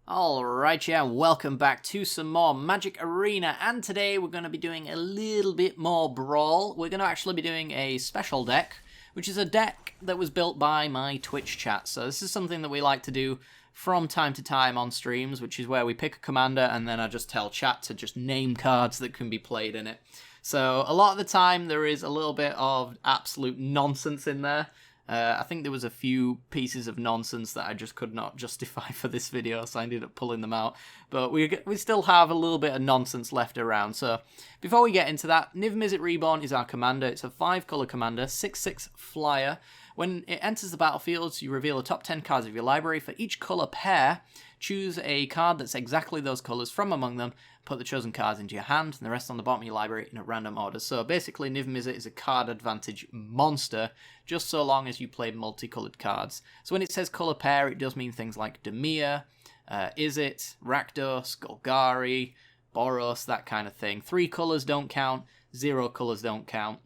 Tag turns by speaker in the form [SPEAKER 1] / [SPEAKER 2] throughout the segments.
[SPEAKER 1] Alright, yeah, welcome back to some more Magic Arena, and today we're going to be doing a little bit more Brawl. We're going to actually be doing a special deck, which is a deck that was built by my Twitch chat. So this is something that we like to do from time to time on streams, which is where we pick a commander and then I just tell chat to just name cards that can be played in it. So a lot of the time there is a little bit of absolute nonsense in there. I think there was a few pieces of nonsense that I just could not justify for this video, so I ended up pulling them out. But we still have a little bit of nonsense left around. So before we get into that, Niv-Mizzet Reborn is our commander. It's a 5-color commander, 6/6 flyer. When it enters the battlefield, you reveal the top 10 cards of your library. For each color pair, choose a card that's exactly those colors from among them. Put the chosen cards into your hand, and the rest on the bottom of your library in a random order. So basically, Niv-Mizzet is a card advantage monster, just so long as you play multicolored cards. So when it says color pair, it does mean things like Dimir, Izzet, Rakdos, Golgari, Boros, that kind of thing. 3 colors don't count, 0 colors don't count.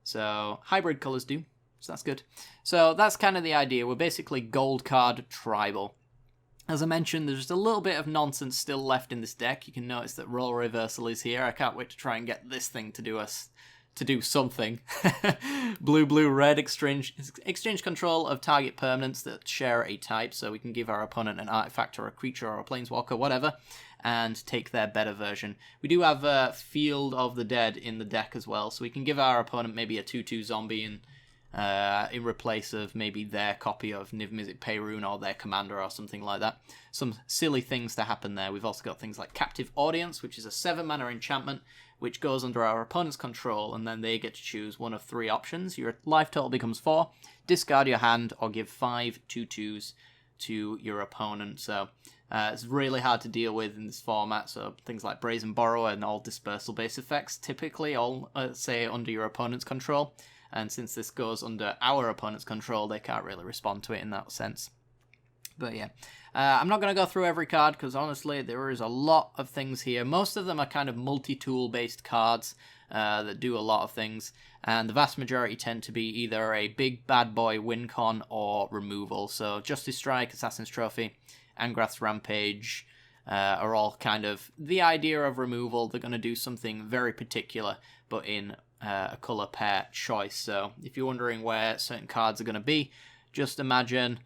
[SPEAKER 1] So hybrid colors do, so that's good. So that's kind of the idea. We're basically gold card tribal. As I mentioned, there's just a little bit of nonsense still left in this deck. You can notice that role reversal is here. I can't wait to try and get this thing to do something. Blue, red, exchange control of target permanents that share a type, so we can give our opponent an artifact or a creature or a planeswalker, whatever, and take their better version. We do have a Field of the Dead in the deck as well, so we can give our opponent maybe a 2/2 zombie and in replace of maybe their copy of Niv-Mizzet Payroon or their commander or something like that. Some silly things to happen there. We've also got things like Captive Audience, which is a 7-mana enchantment, which goes under our opponent's control, and then they get to choose one of 3 options. Your life total becomes 4, discard your hand, or give 5 2/2s to your opponent. So it's really hard to deal with in this format, so things like Brazen Borrower and all dispersal-based effects typically all say under your opponent's control. And since this goes under our opponent's control, they can't really respond to it in that sense. But yeah, I'm not going to go through every card because honestly, there is a lot of things here. Most of them are kind of multi-tool based cards that do a lot of things. And the vast majority tend to be either a big bad boy win con or removal. So Justice Strike, Assassin's Trophy, Angrath's Rampage are all kind of the idea of removal. They're going to do something very particular, but in a color pair choice. So if you're wondering where certain cards are going to be, just imagine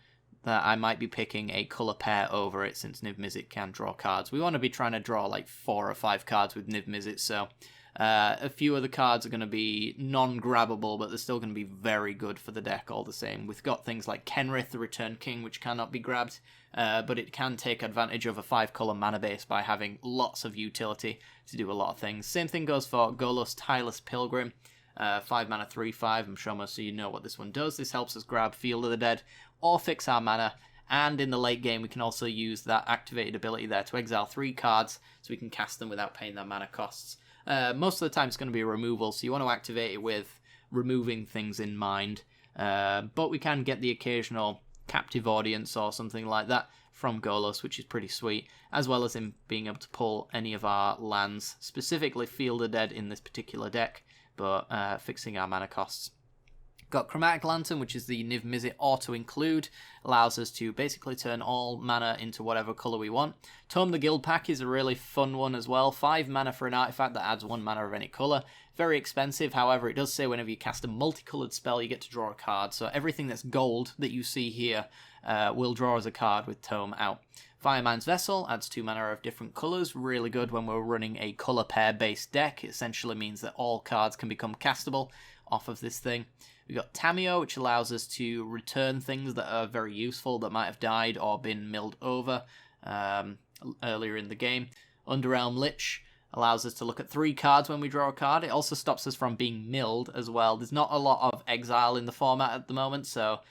[SPEAKER 1] that I might be picking a color pair over it, since Niv-Mizzet can draw cards. We want to be trying to draw like 4 or 5 cards with Niv-Mizzet, so a few of the cards are going to be non-grabbable, but they're still going to be very good for the deck all the same. We've got things like Kenrith, the Return King, which cannot be grabbed, but it can take advantage of a 5-color mana base by having lots of utility to do a lot of things. Same thing goes for Golos, Tireless Pilgrim, 5 mana 3/5. I'm sure most of you know what this one does. This helps us grab Field of the Dead or fix our mana, and in the late game we can also use that activated ability there to exile 3 cards so we can cast them without paying their mana costs. Most of the time it's going to be a removal, so you want to activate it with removing things in mind, but we can get the occasional Captive Audience or something like that from Golos, which is pretty sweet, as well as him being able to pull any of our lands, specifically Field of Dead in this particular deck, but fixing our mana costs. Got Chromatic Lantern, which is the Niv-Mizzet auto-include, allows us to basically turn all mana into whatever colour we want. Tome the Guild Pack is a really fun one as well. 5 mana for an artifact that adds 1 mana of any colour. Very expensive, however, it does say whenever you cast a multicoloured spell, you get to draw a card. So everything that's gold that you see here will draw as a card with Tome out. Fireman's Vessel adds 2 mana of different colours. Really good when we're running a colour pair-based deck. It essentially means that all cards can become castable off of this thing. We've got Tamiyo, which allows us to return things that are very useful that might have died or been milled over earlier in the game. Underrealm Lich allows us to look at 3 cards when we draw a card. It also stops us from being milled as well. There's not a lot of exile in the format at the moment, so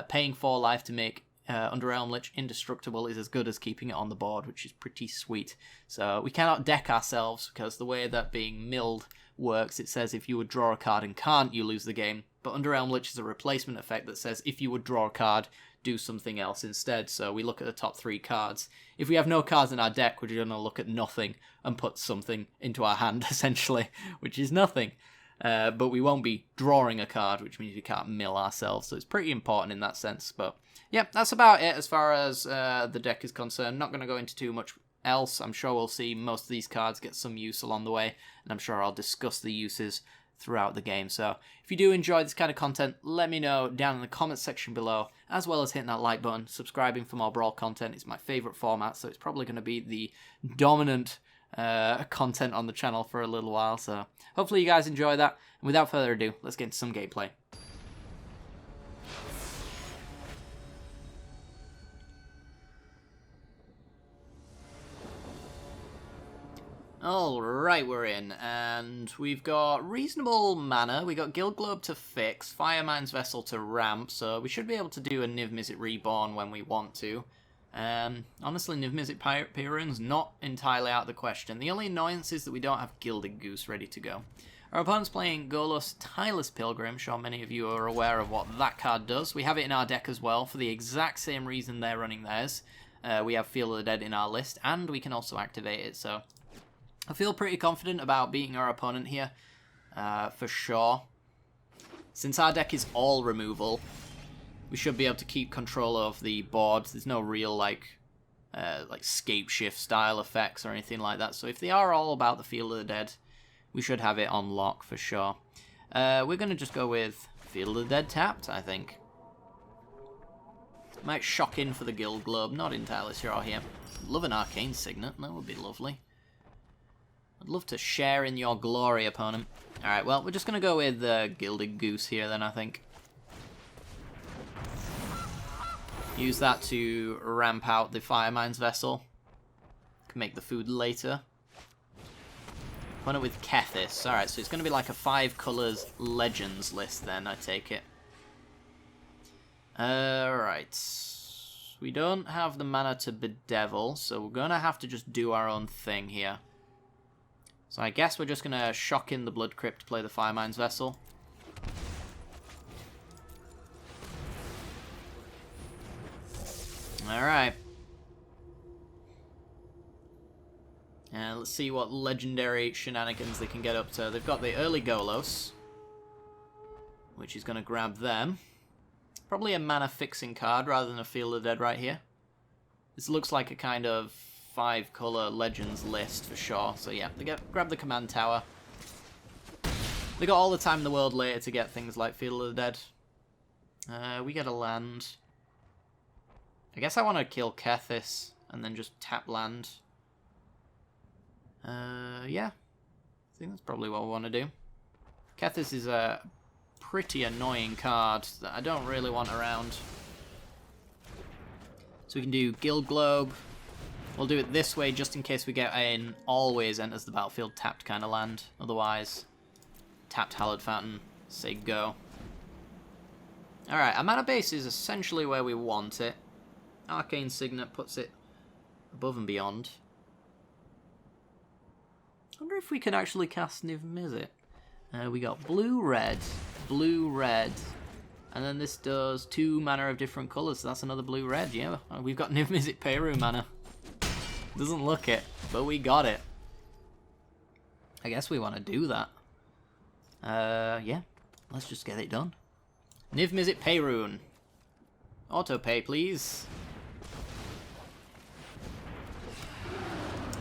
[SPEAKER 1] paying 4 life to make Underrealm Lich indestructible is as good as keeping it on the board, which is pretty sweet. So we cannot deck ourselves, because the way that being milled works, it says if you would draw a card and can't, you lose the game. But Underrealm Lich is a replacement effect that says if you would draw a card, do something else instead. So we look at the top 3 cards. If we have no cards in our deck, we're going to look at nothing and put something into our hand, essentially, which is nothing. But we won't be drawing a card, which means we can't mill ourselves, so it's pretty important in that sense. But yeah, that's about it as far as the deck is concerned. Not going to go into too much else. I'm sure we'll see most of these cards get some use along the way, and I'm sure I'll discuss the uses throughout the game. So if you do enjoy this kind of content, let me know down in the comments section below, as well as hitting that like button. Subscribing for more Brawl content is my favourite format, so it's probably going to be the dominant content on the channel for a little while. So hopefully you guys enjoy that, and without further ado, let's get into some gameplay. Alright, we're in, and we've got reasonable mana. We got Guild Globe to fix, Firemine's Vessel to ramp, so we should be able to do a Niv-Mizzet Reborn when we want to. Honestly, Niv-Mizzet Reborn's not entirely out of the question. The only annoyance is that we don't have Gilded Goose ready to go. Our opponent's playing Golos Tireless Pilgrim. I'm sure many of you are aware of what that card does. We have it in our deck as well, for the exact same reason they're running theirs. We have Field of the Dead in our list, and we can also activate it, so I feel pretty confident about beating our opponent here, for sure. Since our deck is all removal, we should be able to keep control of the board. There's no real, like scape shift style effects or anything like that. So if they are all about the Field of the Dead, we should have it on lock for sure. We're going to just go with Field of the Dead tapped, I think. Might shock in for the Guild Globe, not entirely sure here. Love an Arcane Signet, that would be lovely. I'd love to share in your glory, opponent. Alright, well, we're just going to go with Gilded Goose here then, I think. Use that to ramp out the Firemine's Vessel. Can make the food later. Opponent with Kethis. Alright, so it's going to be like a 5 colours Legends list then, I take it. Alright. We don't have the mana to Bedevil, so we're going to have to just do our own thing here. So I guess we're just going to shock in the Blood Crypt to play the Firemine's Vessel. Alright. And let's see what legendary shenanigans they can get up to. They've got the early Golos, which is going to grab them. Probably a mana fixing card rather than a Field of the Dead right here. This looks like a kind of 5 colour Legends list for sure. So yeah, they grab the Command Tower. They got all the time in the world later to get things like Field of the Dead. We get a land. I guess I want to kill Kethis and then just tap land. Yeah. I think that's probably what we want to do. Kethis is a pretty annoying card that I don't really want around. So we can do Guild Globe. We'll do it this way just in case we get an always enters the battlefield tapped kind of land. Otherwise, tapped Hallowed Fountain, say go. Alright, our mana base is essentially where we want it. Arcane Signet puts it above and beyond. I wonder if we could actually cast Niv-Mizzet. We got blue, red, and then this does 2 mana of different colours, so that's another blue, red, yeah. We've got Niv-Mizzet Reborn mana. Doesn't look it, but we got it. I guess we want to do that. Yeah, let's just get it done. Niv-Mizzet Reborn. Auto pay, please.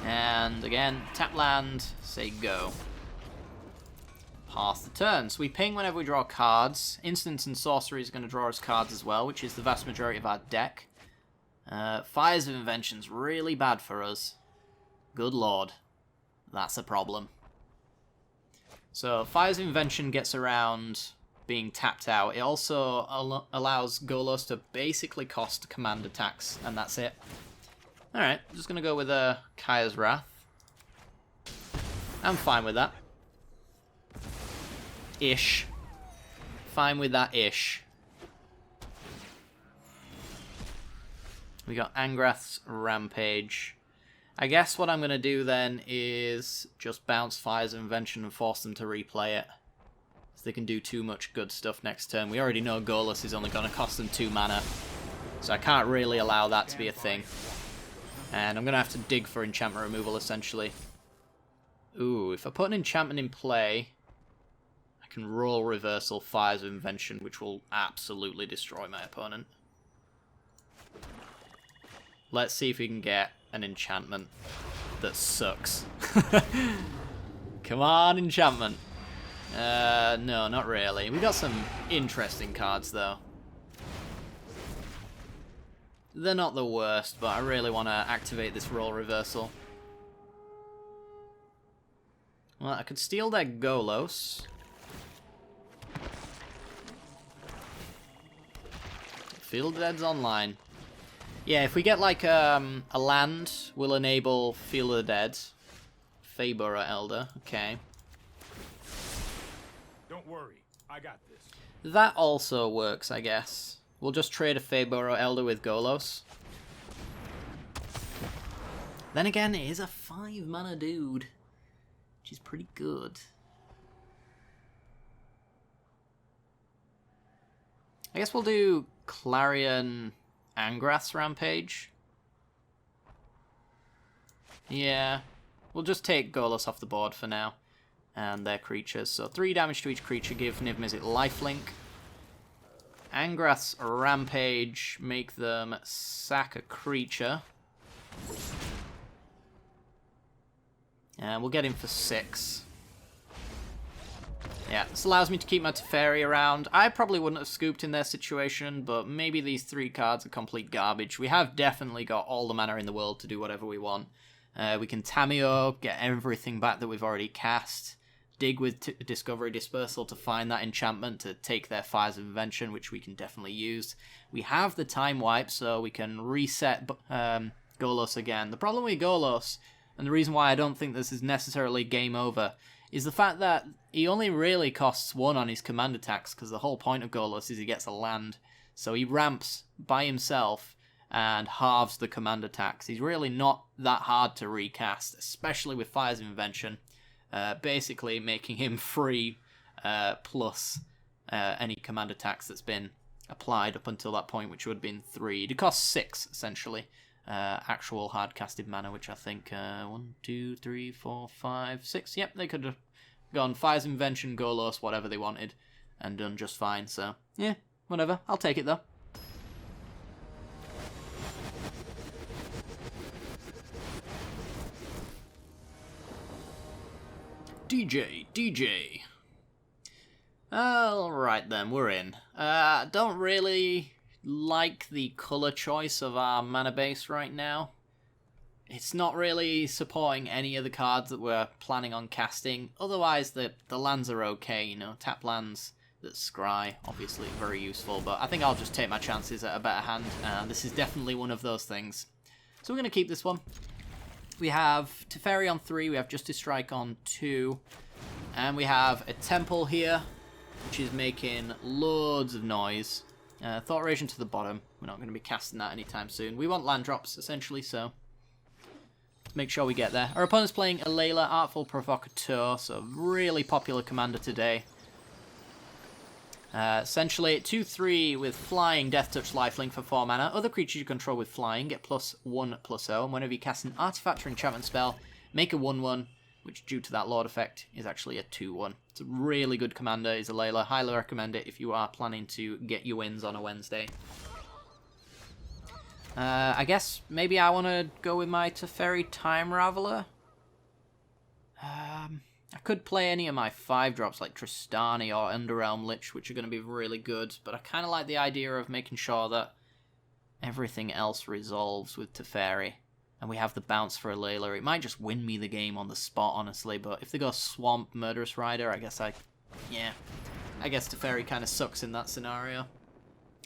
[SPEAKER 1] And again, tap land, say go. Pass the turn. So we ping whenever we draw cards. Instants and sorcery is going to draw us cards as well, which is the vast majority of our deck. Fires of Invention's really bad for us. Good lord. That's a problem. So Fires of Invention gets around being tapped out. It also allows Golos to basically cost command attacks, and that's it. Alright, just going to go with Kaya's Wrath. I'm fine with that. Ish. Fine with that ish. We got Angrath's Rampage. I guess what I'm going to do then is just bounce Fires of Invention and force them to replay it. So they can do too much good stuff next turn. We already know Golos is only going to cost them 2 mana. So I can't really allow that to be a thing. And I'm going to have to dig for enchantment removal, essentially. Ooh, if I put an enchantment in play, can roll reversal Fires of Invention, which will absolutely destroy my opponent. Let's see if we can get an enchantment that sucks. Come on, enchantment. No, not really. We got some interesting cards, though. They're not the worst, but I really want to activate this roll reversal. Well, I could steal their Golos. Field of Dead's online. Yeah, if we get like a land, we'll enable Field of the Dead. Feyburrow Elder, okay.
[SPEAKER 2] Don't worry, I got this.
[SPEAKER 1] That also works, I guess. We'll just trade a Feyburrow Elder with Golos. Then again, it is a 5-mana dude, which is pretty good. I guess we'll do Clarion Angrath's Rampage. Yeah, we'll just take Golos off the board for now. And their creatures. So 3 damage to each creature, give Niv-Mizzet lifelink. Angrath's Rampage, make them sack a creature. And we'll get him for 6. Yeah, this allows me to keep my Teferi around. I probably wouldn't have scooped in their situation, but maybe these 3 cards are complete garbage. We have definitely got all the mana in the world to do whatever we want. We can Tameo, get everything back that we've already cast. Dig with Discovery Dispersal to find that enchantment to take their Fires of Invention, which we can definitely use. We have the Time Wipe, so we can reset Golos again. The problem with Golos, and the reason why I don't think this is necessarily game over, is the fact that he only really costs 1 on his command attacks, because the whole point of Golos is he gets a land. So he ramps by himself and halves the command attacks. He's really not that hard to recast, especially with Fires of Invention. Basically making him free plus any command attacks that's been applied up until that point, which would have been 3. It costs 6, essentially. Actual hard-casted mana, which I think 1, 2, 3, 4, 5, 6. Yep, they could have gone Fires of Invention, Golos, whatever they wanted, and done just fine. So, yeah, whatever. I'll take it, though. DJ. Alright then, we're in. Don't really like the colour choice of our mana base right now. It's not really supporting any of the cards that we're planning on casting. Otherwise, the lands are okay, you know. Tap lands that scry, obviously very useful. But I think I'll just take my chances at a better hand. This is definitely one of those things. So we're going to keep this one. We have Teferi on 3, we have Justice Strike on 2, and we have a Temple here, which is making loads of noise. Thought Ration to the bottom, we're not going to be casting that anytime soon. We want land drops, essentially, so let's make sure we get there. Our opponent's playing Alayla, Artful Provocateur, so really popular commander today. Essentially, 2/3 with Flying, Death Touch, Lifelink for 4 mana. Other creatures you control with Flying get +1/+0, and whenever you cast an artifact or enchantment spell, make a 1/1, which due to that Lord effect is actually a 2/1. It's a really good commander, is Alayla. Highly recommend it if you are planning to get your wins on a Wednesday. I guess maybe I want to go with my Teferi Time Raveler. I could play any of my 5-drops like Tristani or Underrealm Lich, which are going to be really good, but I kind of like the idea of making sure that everything else resolves with Teferi. And we have the bounce for Alayla. It might just win me the game on the spot, honestly, but if they go Swamp, Murderous Rider, I guess Teferi kind of sucks in that scenario.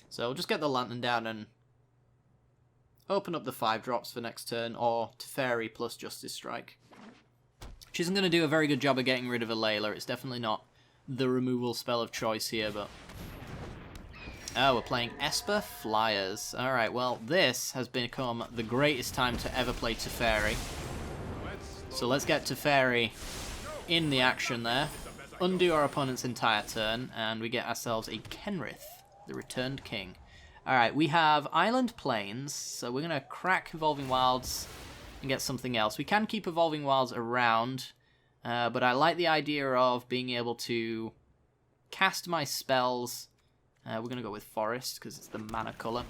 [SPEAKER 1] So we'll just get the Lantern down and open up the 5-drops for next turn, or Teferi plus Justice Strike. Which isn't going to do a very good job of getting rid of Alayla. It's definitely not the removal spell of choice here, but... Oh, we're playing Esper Flyers. Alright, well, this has become the greatest time to ever play Teferi. So let's get Teferi in the action there. Undo our opponent's entire turn, and we get ourselves a Kenrith, the Returned King. Alright, we have Island Plains, so we're going to crack Evolving Wilds and get something else. We can keep Evolving Wilds around, but I like the idea of being able to cast my spells. We're going to go with Forest because it's the mana colour.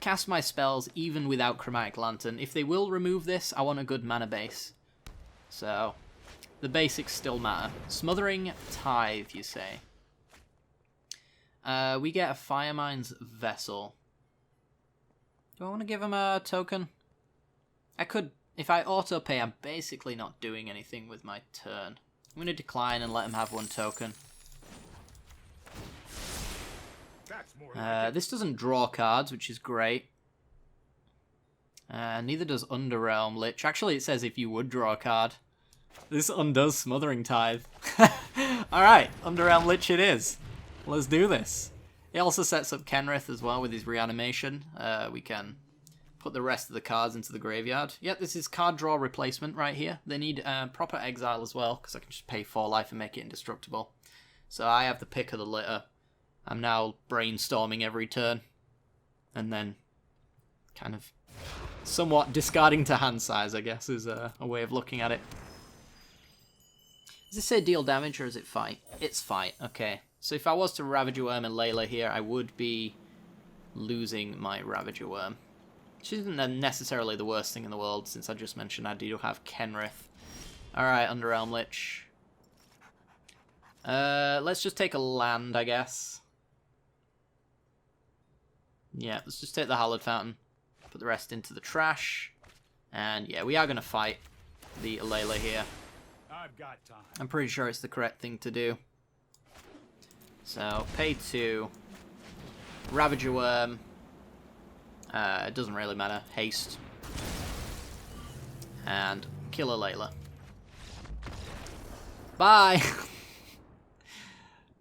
[SPEAKER 1] Cast my spells even without Chromatic Lantern. If they will remove this, I want a good mana base. So, the basics still matter. Smothering Tithe, you say. We get a Firemine's Vessel. Do I want to give him a token? I could. If I auto-pay, I'm basically not doing anything with my turn. I'm going to decline and let him have one token. This doesn't draw cards, which is great. Neither does Underrealm Lich. Actually, it says if you would draw a card. This undoes Smothering Tithe. Alright, Underrealm Lich it is. Let's do this. He also sets up Kenrith as well with his reanimation. We can put the rest of the cards into the graveyard. Yep, this is card draw replacement right here. They need proper exile as well, because I can just pay 4 life and make it indestructible. So I have the pick of the litter. I'm now brainstorming every turn. And then kind of somewhat discarding to hand size, I guess, is a way of looking at it. Does this say deal damage or is it fight? It's fight, okay. So if I was to Ravager Worm and Layla here, I would be losing my Ravager Worm. Which isn't necessarily the worst thing in the world, since I just mentioned I do have Kenrith. Alright, Underrealm Lich. Let's just take a land, I guess. Yeah, let's just take the Hallowed Fountain. Put the rest into the trash. And yeah, we are going to fight the Layla here.
[SPEAKER 2] I've got time.
[SPEAKER 1] I'm pretty sure it's the correct thing to do. So, pay 2. Ravager Worm. It doesn't really matter. Haste. And kill a Layla. Bye!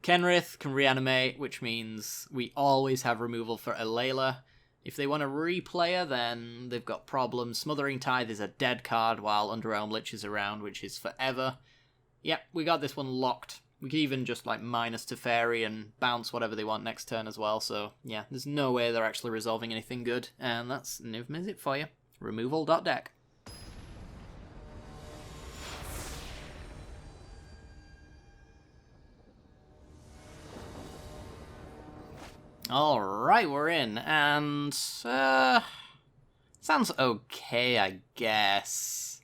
[SPEAKER 1] Kenrith can reanimate, which means we always have removal for a Layla. If they want to replay her, then they've got problems. Smothering Tithe is a dead card while Underrealm Lich is around, which is forever. Yep, we got this one locked. We could even just like minus Teferi and bounce whatever they want next turn as well. So yeah, there's no way they're actually resolving anything good. And that's Niv-Mizzet for you. Removal.deck. Alright, we're in, and, sounds okay, I guess.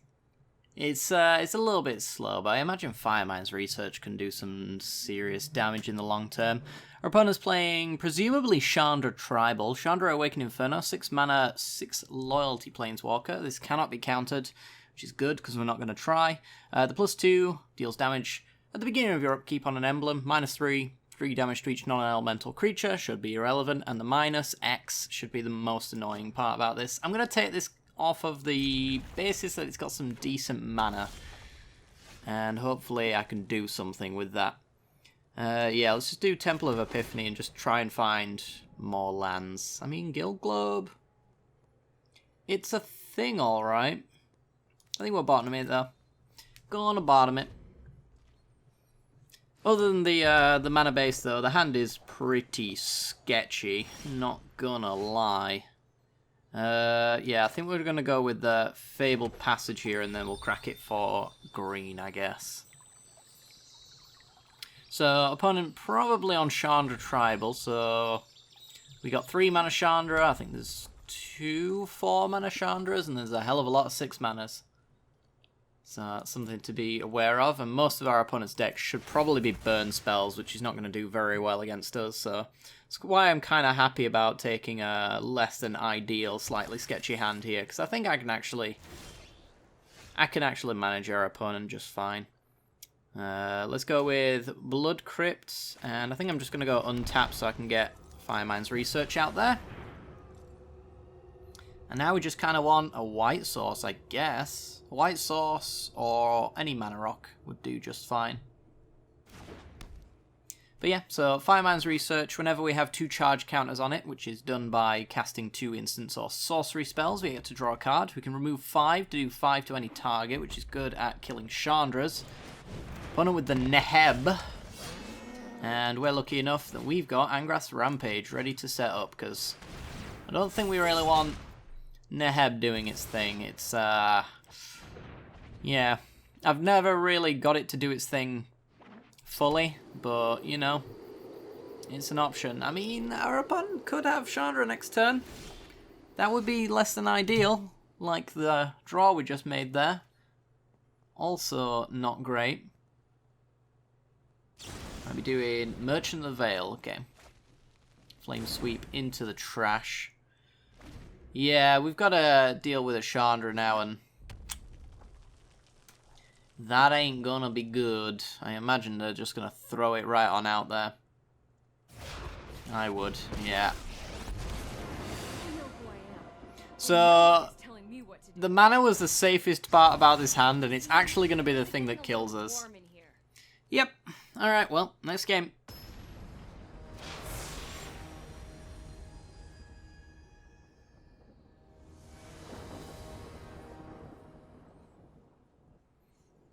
[SPEAKER 1] It's a little bit slow, but I imagine Firemine's Research can do some serious damage in the long term. Our opponent's playing, presumably, Chandra Tribal. Chandra Awakened Inferno, 6 mana, 6 Loyalty Planeswalker. This cannot be countered, which is good, because we're not going to try. The +2 deals damage at the beginning of your upkeep on an emblem, -3. 3 damage to each non-elemental creature should be irrelevant, and the -X should be the most annoying part about this. I'm going to take this off of the basis that it's got some decent mana, and hopefully I can do something with that. Yeah, let's just do Temple of Epiphany and just try and find more lands. I mean, Guild Globe, it's a thing, alright. I think we'll bottom it, though. Gonna bottom it. Other than the mana base, though, the hand is pretty sketchy, not gonna lie. Yeah, I think we're gonna go with the Fabled Passage here, and then we'll crack it for green, I guess. So, opponent probably on Chandra Tribal, so we got 3 mana Chandra, I think there's 2 4 mana Chandras, and there's a hell of a lot of 6 manas. So that's something to be aware of, and most of our opponent's deck should probably be burn spells, which is not going to do very well against us, so that's why I'm kind of happy about taking a less than ideal, slightly sketchy hand here, because I think I can actually manage our opponent just fine. Let's go with Blood Crypt, and I think I'm just going to go untap so I can get Firemine's Research out there. And now we just kind of want a white source, I guess. A white source or any mana rock would do just fine. But yeah, so Firemine's Research, whenever we have 2 charge counters on it, which is done by casting 2 instants or sorcery spells, we get to draw a card. We can remove 5 to do 5 to any target, which is good at killing Chandras. Opponent with the Neheb. And we're lucky enough that we've got Angrath's Rampage ready to set up, because I don't think we really want Neheb doing its thing. It's, yeah, I've never really got it to do its thing fully, but, you know, It's an option. I mean, our opponent could have Chandra next turn. That would be less than ideal, like the draw we just made there. Also not great. I'll be doing Merchant of the Veil. Okay. Flame Sweep into the trash. Yeah, we've got to deal with a Chandra now, and that ain't gonna be good. I imagine they're just gonna throw it right on out there. I would, yeah. So, the mana was the safest part about this hand, and it's actually gonna be the thing that kills us. Yep. Alright, well, next game.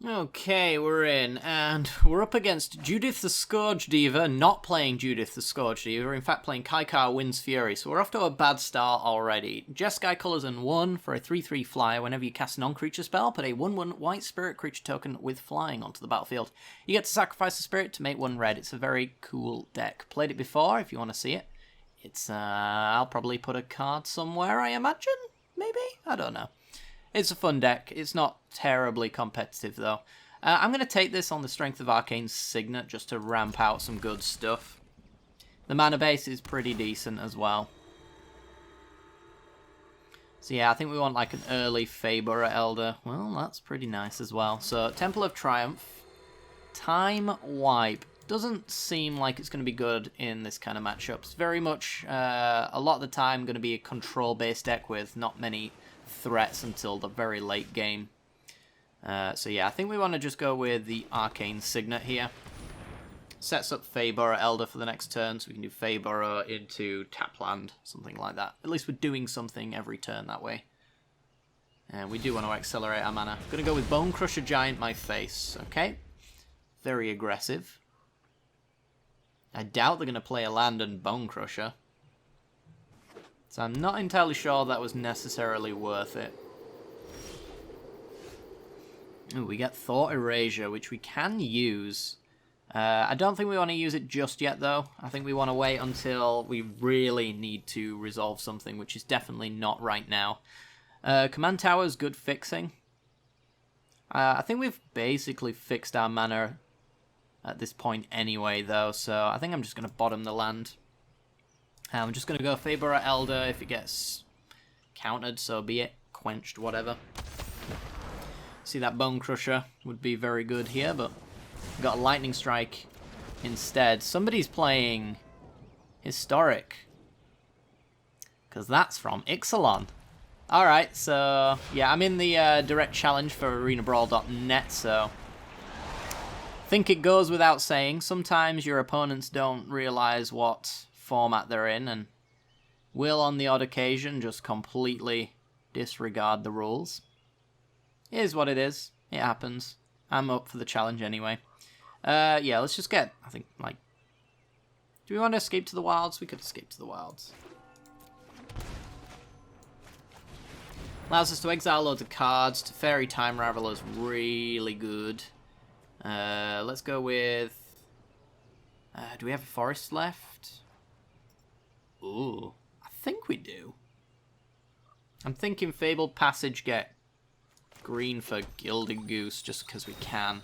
[SPEAKER 1] Okay, we're in, and we're up against Judith the Scourge Diva, not playing Judith the Scourge Diva, in fact playing Kaikar Wind's Fury, so we're off to a bad start already. Jeskai colours and 1 for a 3/3 flyer. Whenever you cast a non-creature spell, put a 1/1 white spirit creature token with flying onto the battlefield. You get to sacrifice a spirit to make 1 red. It's a very cool deck. Played it before if you want to see it. It's, I'll probably put a card somewhere, I imagine? Maybe? I don't know. It's a fun deck. It's not terribly competitive, though. I'm going to take this on the strength of Arcane's Signet just to ramp out some good stuff. The mana base is pretty decent as well. So yeah, I think we want like an early Feyburrah Elder. Well, that's pretty nice as well. So, Temple of Triumph. Time Wipe. Doesn't seem like it's going to be good in this kind of matchup. It's very much, a lot of the time, going to be a control-based deck with not many threats until the very late game. So yeah, I think we want to just go with the Arcane Signet here. Sets up Feyburrah Elder for the next turn, so we can do Feyburrah into Tapland, something like that. At least we're doing something every turn that way. And we do want to accelerate our mana. Gonna go with Bone Crusher Giant my face, okay? Very aggressive. I doubt they're gonna play a land and Bone Crusher. So I'm not entirely sure that was necessarily worth it. Ooh, we get Thought Erasure, which we can use. I don't think we want to use it just yet, though. I think we want to wait until we really need to resolve something, which is definitely not right now. Command Tower is good fixing. I think we've basically fixed our mana at this point anyway, though, so I think I'm just going to bottom the land. I'm just going to go Feyburrah Elder. If it gets countered, so be it. Quenched, whatever. See, that Bone Crusher would be very good here, but we've got a Lightning Strike instead. Somebody's playing Historic, because that's from Ixalan. Alright, so yeah, I'm in the direct challenge for arenabrawl.net, so I think it goes without saying. Sometimes your opponents don't realise what format they're in, and will on the odd occasion just completely disregard the rules. It is what it is. It happens. I'm up for the challenge anyway. Yeah, let's just get, I think, like, do we want to escape to the wilds? We could escape to the wilds. Allows us to exile loads of cards. Teferi Time Raveler is really good. Let's go with, do we have a forest left? Ooh, I think we do. I'm thinking Fabled Passage, get green for Gilded Goose just because we can.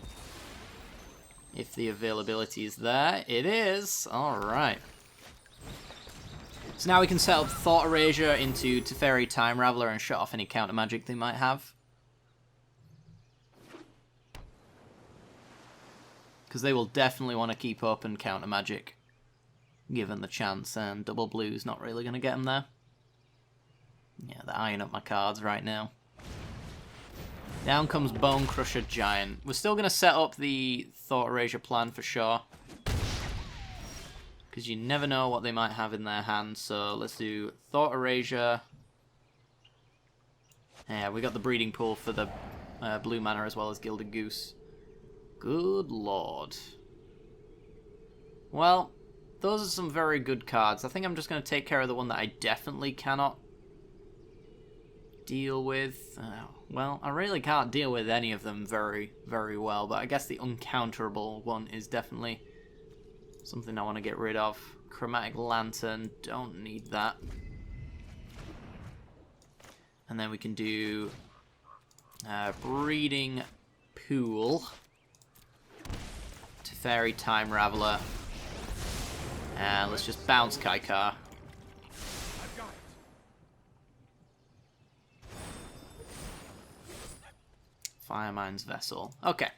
[SPEAKER 1] If the availability is there, it is. Alright. So now we can set up Thought Erasure into Teferi Time Raveler and shut off any counter magic they might have. Because they will definitely want to keep open counter magic, given the chance, and double blue's not really going to get them there. Yeah, they're eyeing up my cards right now. Down comes Bone Crusher Giant. We're still going to set up the Thought Erasure plan for sure, because you never know what they might have in their hand. So let's do Thought Erasure. Yeah, we got the breeding pool for the blue mana as well as Gilded Goose. Good lord. Well, those are some very good cards. I think I'm just going to take care of the one that I definitely cannot deal with. Well, I really can't deal with any of them very, very well, but I guess the uncounterable one is definitely something I want to get rid of. Chromatic Lantern, don't need that. And then we can do Breeding Pool, Teferi Time Raveler, and let's just bounce Kaikar. Firemine's Vessel. Okay.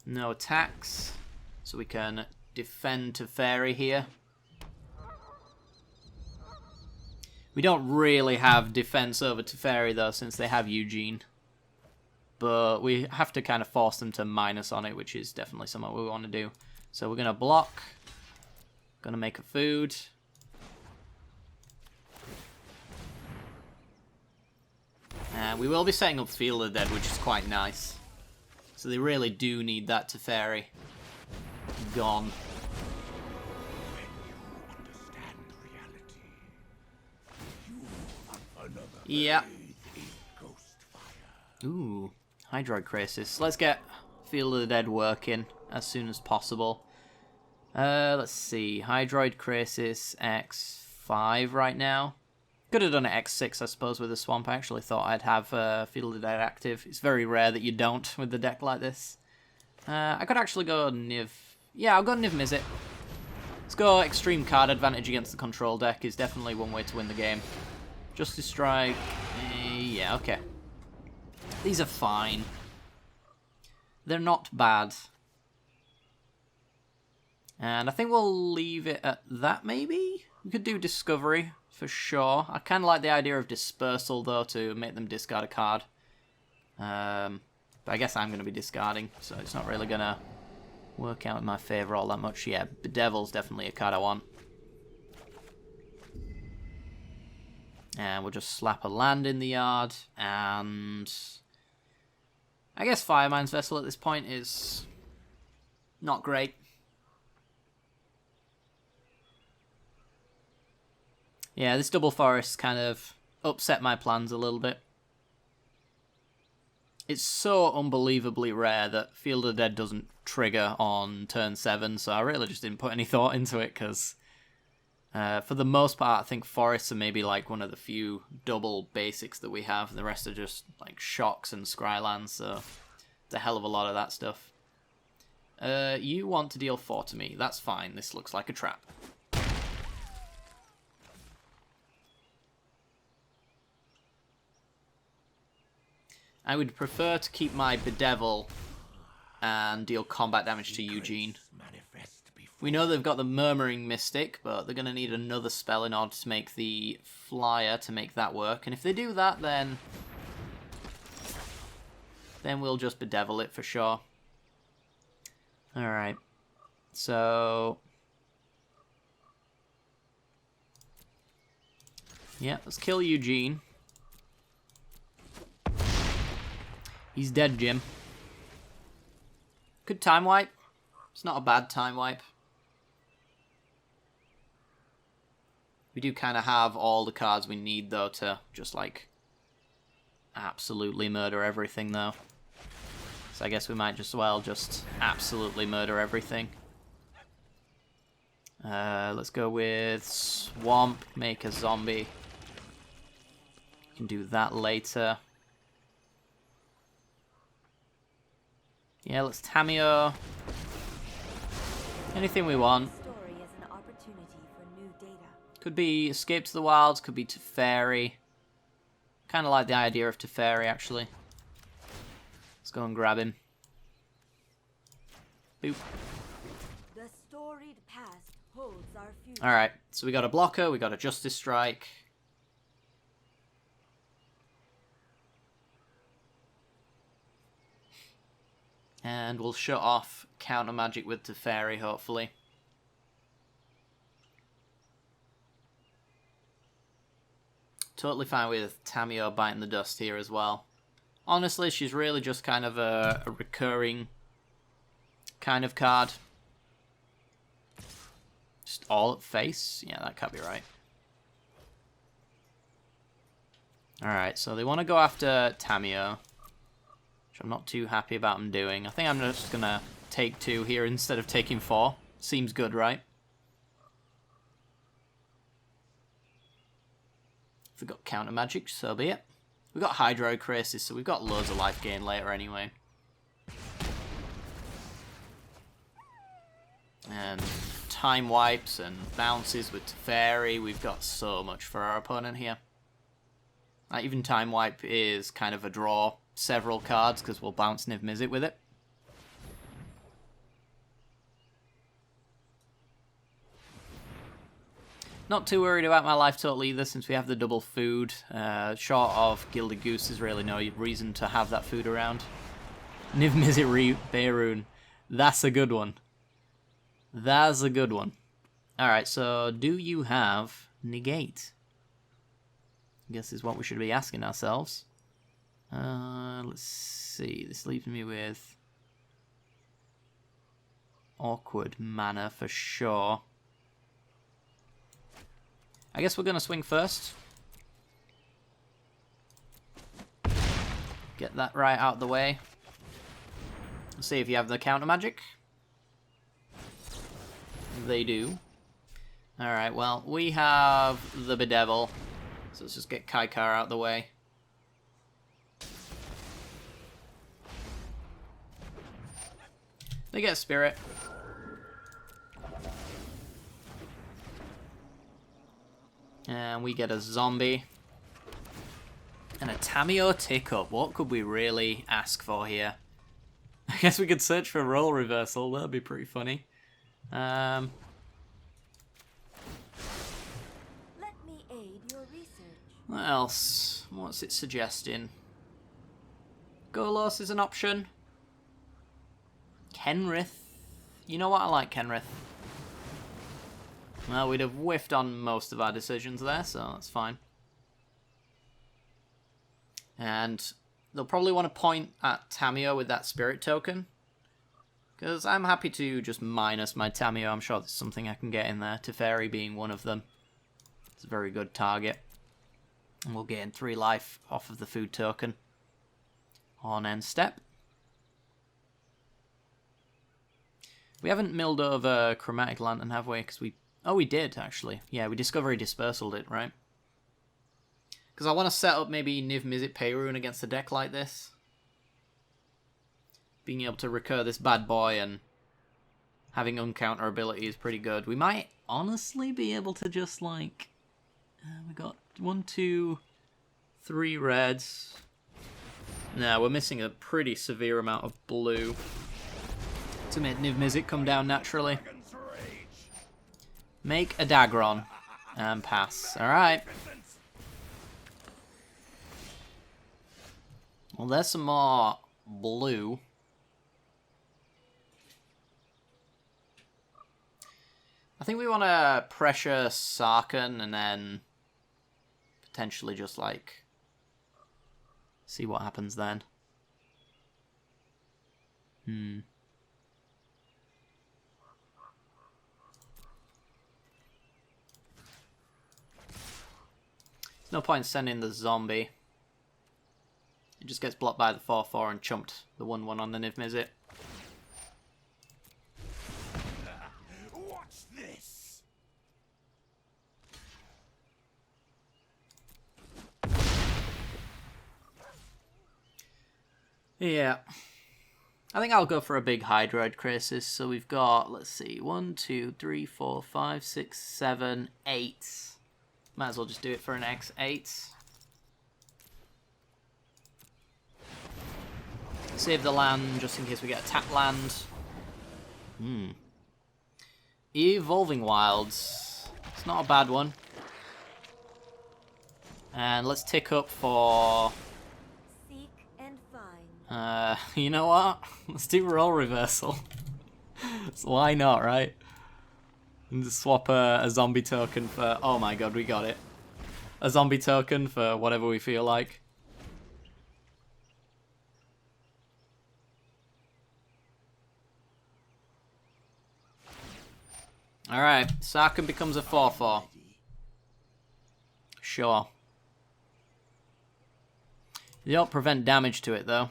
[SPEAKER 1] No attacks, so we can defend Teferi here. We don't really have defense over Teferi though, since they have Eugene. But we have to kind of force them to minus on it, which is definitely something we want to do. So we're going to block. Going to make a food. And we will be setting up Field of the Dead, which is quite nice. So they really do need that Teferi gone. Yeah. Ooh, Hydroid Crisis. Let's get Field of the Dead working as soon as possible. Let's see. Hydroid Crisis X5 right now. Could have done it X6, I suppose, with the Swamp. I actually thought I'd have Field of the Dead active. It's very rare that you don't with the deck like this. I could actually go Niv... Yeah, I'll go Niv-Mizzet. Let's go Extreme Card Advantage against the control deck is definitely one way to win the game. Justice Strike... yeah, okay. These are fine. They're not bad. And I think we'll leave it at that, maybe? We could do Discovery, for sure. I kind of like the idea of Dispersal, though, to make them discard a card. But I guess I'm going to be discarding, so it's not really going to work out in my favour all that much. Yeah, Bedevil's definitely a card I want. And we'll just slap a land in the yard, and I guess Firemine's Vessel at this point is not great. Yeah, this double forest kind of upset my plans a little bit. It's so unbelievably rare that Field of the Dead doesn't trigger on turn 7, so I really just didn't put any thought into it, because for the most part, I think forests are maybe like one of the few double basics that we have. The rest are just like shocks and scrylands, so it's a hell of a lot of that stuff. You want to deal 4 to me. That's fine. This looks like a trap. I would prefer to keep my Bedevil and deal combat damage to Eugene. We know they've got the Murmuring Mystic, but they're going to need another spell in order to make the Flyer to make that work. And if they do that, then we'll just Bedevil it for sure. Alright. So yeah, let's kill Eugene. He's dead, Jim. Good time wipe. It's not a bad time wipe. We do kind of have all the cards we need, though, to just, like, absolutely murder everything, though. So I guess we might just, well, just absolutely murder everything. Let's go with Swamp, make a zombie. We can do that later. Yeah, let's Tamio. Anything we want. Could be Escape to the Wilds, could be Teferi. Kind of like the idea of Teferi, actually. Let's go and grab him. Boop.
[SPEAKER 3] The storied past holds our future.
[SPEAKER 1] Alright, so we got a blocker, we got a Justice Strike. And we'll shut off counter magic with Teferi, hopefully. Totally fine with Tamio biting the dust here as well. Honestly, she's really just kind of a recurring kind of card. Just all at face? Yeah, that can't be right. Alright, so they want to go after Tamio, which I'm not too happy about them doing. I think I'm just going to take 2 here instead of taking 4. Seems good, right? If we've got counter magic, so be it. We've got Hydroid Crisis, so we've got loads of life gain later anyway. And time wipes and bounces with Teferi. We've got so much for our opponent here. Even time wipe is kind of a draw several cards because we'll bounce Niv-Mizzet with it. Not too worried about my life total either, since we have the double food. Short of Gilded Goose, there's really no reason to have that food around. Niv-Mizzet Reborn. That's a good one. That's a good one. Alright, so do you have negate? I guess is what we should be asking ourselves. Let's see. This leaves me with awkward mana for sure. I guess we're going to swing first. Get that right out of the way. Let's see if you have the counter magic. They do. Alright, well, we have the Bedevil. So let's just get Kaikar out of the way. They get Spirit. And we get a zombie. And a Tamiyo Tick-Up. What could we really ask for here? I guess we could search for a role reversal. That'd be pretty funny.
[SPEAKER 3] Let me aid your research.
[SPEAKER 1] What else? What's it suggesting? Golos is an option. Kenrith. You know what? I like Kenrith. Well, we'd have whiffed on most of our decisions there, so that's fine. And they'll probably want to point at Tamiyo with that spirit token. Because I'm happy to just minus my Tamiyo. I'm sure there's something I can get in there. Teferi being one of them. It's a very good target. And we'll gain 3 life off of the food token on end step. We haven't milled over Chromatic Lantern, have we? Because we... Oh, we did, actually. Yeah, we Discovery Dispersaled it, right? Because I want to set up maybe Niv-Mizzet Peyrune against a deck like this. Being able to recur this bad boy and having uncounter ability is pretty good. We might honestly be able to just, like... we got 1, 2, 3 reds. No, we're missing a pretty severe amount of blue to make Niv-Mizzet come down naturally. Make a Dagron and pass. Alright. Well, there's some more blue. I think we want to pressure Sarkhan and then potentially just, like, see what happens then. There's no point in sending the zombie. It just gets blocked by the 4/4 and chumped the 1/1 on the Niv-Mizzet.
[SPEAKER 2] Watch this.
[SPEAKER 1] Yeah. I think I'll go for a big Hydroid Crisis. So we've got, let's see, 1, 2, 3, 4, 5, 6, 7, 8. Might as well just do it for an X8. Save the land just in case we get a tap land. Evolving Wilds. It's not a bad one. And let's tick up for...
[SPEAKER 3] Seek and find.
[SPEAKER 1] You know what? Let's do role reversal. So why not, right? And just swap a zombie token for... Oh my god, we got it. A zombie token for whatever we feel like. Alright, Sarkhan becomes a 4/4. Sure. They don't prevent damage to it, though.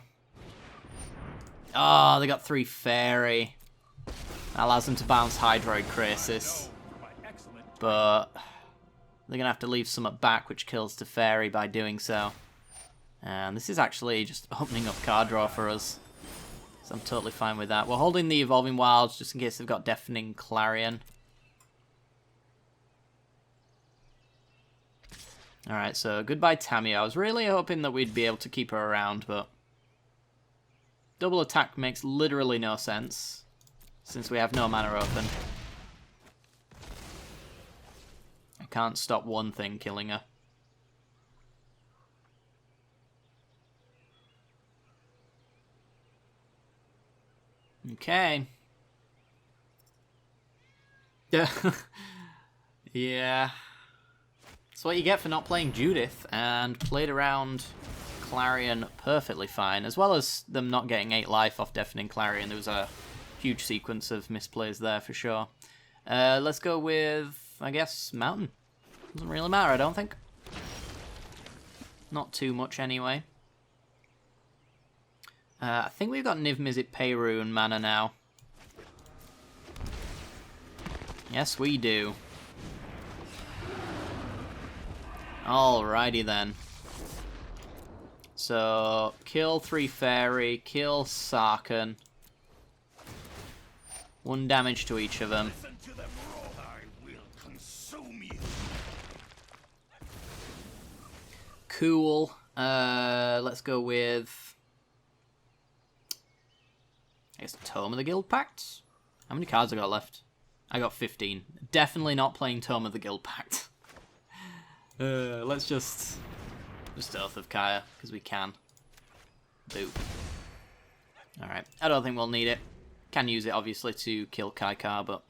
[SPEAKER 1] Oh, they got 3 fairy. That allows them to bounce Hydroid Crisis. But They're going to have to leave some back, which kills Teferi by doing so. And this is actually just opening up card draw for us. So I'm totally fine with that. We're holding the Evolving Wilds just in case they've got Deafening Clarion. Alright, so goodbye Tammy. I was really hoping that we'd be able to keep her around, but... double attack makes literally no sense, since we have no mana open. I can't stop one thing killing her. Okay. Yeah. Yeah. That's what you get for not playing Judith, and played around Clarion perfectly fine, as well as them not getting 8 life off Deafening Clarion. There was a huge sequence of misplays there for sure. Let's go with, I guess, Mountain. Doesn't really matter, I don't think. Not too much anyway. I think we've got Niv-Mizzet Reborn mana now. Yes, we do. Alrighty then. So, kill 3 Fairy, kill Sarkhan. 1 damage to each of them.
[SPEAKER 2] Listen to them roar. I will consume you.
[SPEAKER 1] Cool. Let's go with... I guess Tome of the Guild Pact? How many cards I got left? I got 15. Definitely not playing Tome of the Guild Pact. Let's just Oath of Kaya, because we can. Boop. Alright, I don't think we'll need it. Can use it, obviously, to kill Kaikar, but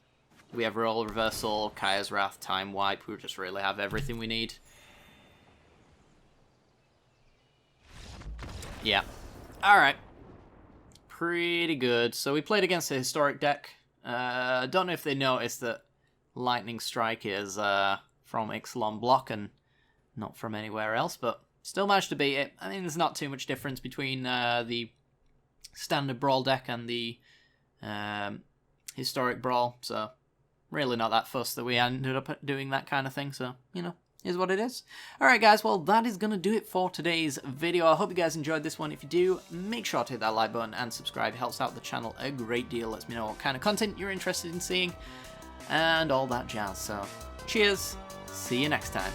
[SPEAKER 1] we have Role Reversal, Kaya's Wrath, Time Wipe. We just really have everything we need. Yeah. Alright. Pretty good. So we played against a Historic deck. I don't know if they noticed that Lightning Strike is from Ixalan Block and not from anywhere else, but still managed to beat it. I mean, there's not too much difference between the standard Brawl deck and the Historic Brawl, so really not that fussed that we ended up doing that kind of thing, so, you know, is what it is. Alright guys, well that is going to do it for today's video. I hope you guys enjoyed this one. If you do, make sure to hit that like button and subscribe. It helps out the channel a great deal. Lets me know what kind of content you're interested in seeing and all that jazz. So, cheers, see you next time.